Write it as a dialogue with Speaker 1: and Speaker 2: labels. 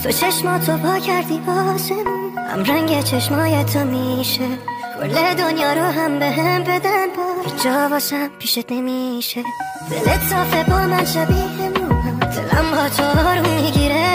Speaker 1: تو چشماتو با کردی واسمون، هم رنگ چشمای تو میشه کل دنیا رو هم به هم بدن با هیچ جا واسم پیشت نمیشه. دلت صافه با من شبیه موها، دلم با تو آروم میگیره